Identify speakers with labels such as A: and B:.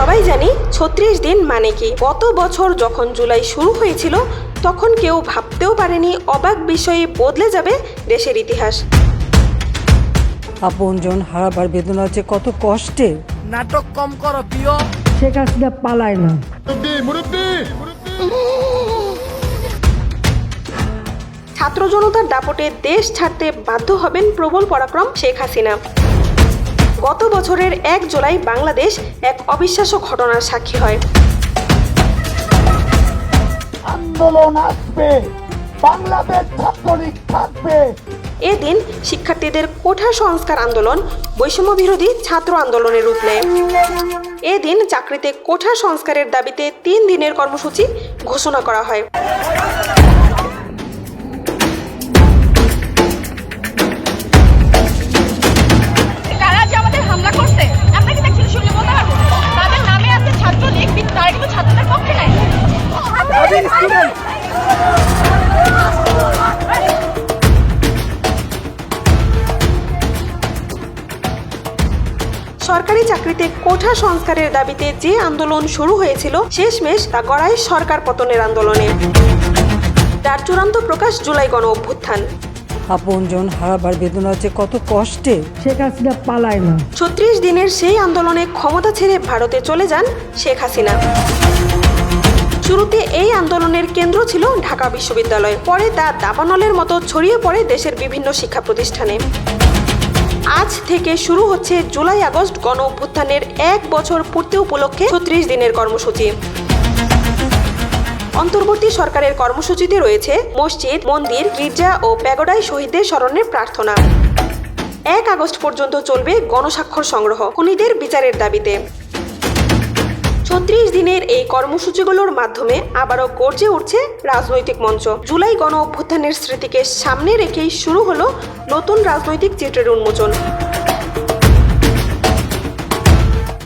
A: সবাই জানি ৩৬ দিন মানে কি। গত বছর যখন জুলাই শুরু হয়েছিল তখন কেউ ভাবতেও পারেনি অবাক বিষয়ে বদলে যাবে দেশের ইতিহাস।
B: আপনজন হারাবার বেদনা যে কত কষ্টের।
C: নাটক কম করো প্রিয়।
B: শেখ হাসিনা পালায় না।
A: ছাত্র জনতার দাপটে দেশ ছাড়তে বাধ্য হবেন প্রবল পরাক্রম শেখ হাসিনা। গত বছরের ১ জুলাই বাংলাদেশ এক অবিশ্বাস্য ঘটনার সাক্ষী হয়।
D: আন্দোলন আসবে, বাংলাদেশ ছাত্রলীগ থাকবে।
A: এদিন শিক্ষার্থীদের কোঠা সংস্কার আন্দোলন বৈষম্য বিরোধী ছাত্র আন্দোলনের রূপ নেয়। এদিন চাকরিতে কোঠা সংস্কারের দাবিতে ৩ দিনের কর্মসূচি ঘোষণা করা হয়।
E: তারা যে আমাদের হামলা করছে আমরা কি দেখছি শুনলে বলতে পারবো? তাদের নামে আছে ছাত্রলীগ, তারা কিন্তু ছাত্রদের পক্ষে নাই।
A: সরকারি চাকরিতে কোঠা সংস্কারের দাবিতে যে আন্দোলন শুরু হয়েছিল শেষমেশ তা গড়ায় সরকার পতনের আন্দোলনে। তার চূড়ান্ত প্রকাশ জুলাই গণ অভ্যুত্থান।
B: আপনজন হারাবার বেদনা যে কত কষ্টের। শেখ হাসিনা পালায় না।
A: ৩৬ দিনের সেই আন্দোলনে ক্ষমতা ছেড়ে ভারতে চলে যান শেখ হাসিনা। শুরুতে এই আন্দোলনের কেন্দ্র ছিল ঢাকা বিশ্ববিদ্যালয়, পরে তা দাবানলের মতো ছড়িয়ে পড়ে দেশের বিভিন্ন শিক্ষা প্রতিষ্ঠানে। আজ থেকে শুরু হচ্ছে জুলাই আগস্ট গণ অভ্যুত্থানের ১ বছর পূর্তি উপলক্ষে ৩৬ দিনের কর্মসূচি। অন্তর্বর্তী সরকারের কর্মসূচিতে রয়েছে মসজিদ, মন্দির, গির্জা ও প্যাগোডায় শহীদদের স্মরণে প্রার্থনা। ১ আগস্ট পর্যন্ত চলবে গণস্বাক্ষর সংগ্রহ খুনিদের বিচারের দাবিতে। ৩৬ দিনের এই কর্মসূচিগুলোর মাধ্যমে আবারও গর্জে উঠছে রাজনৈতিক মঞ্চ। জুলাই গণ অভ্যুত্থানের স্মৃতিকে সামনে রেখেই শুরু হলো নতুন রাজনৈতিক চিত্রের উন্মোচন।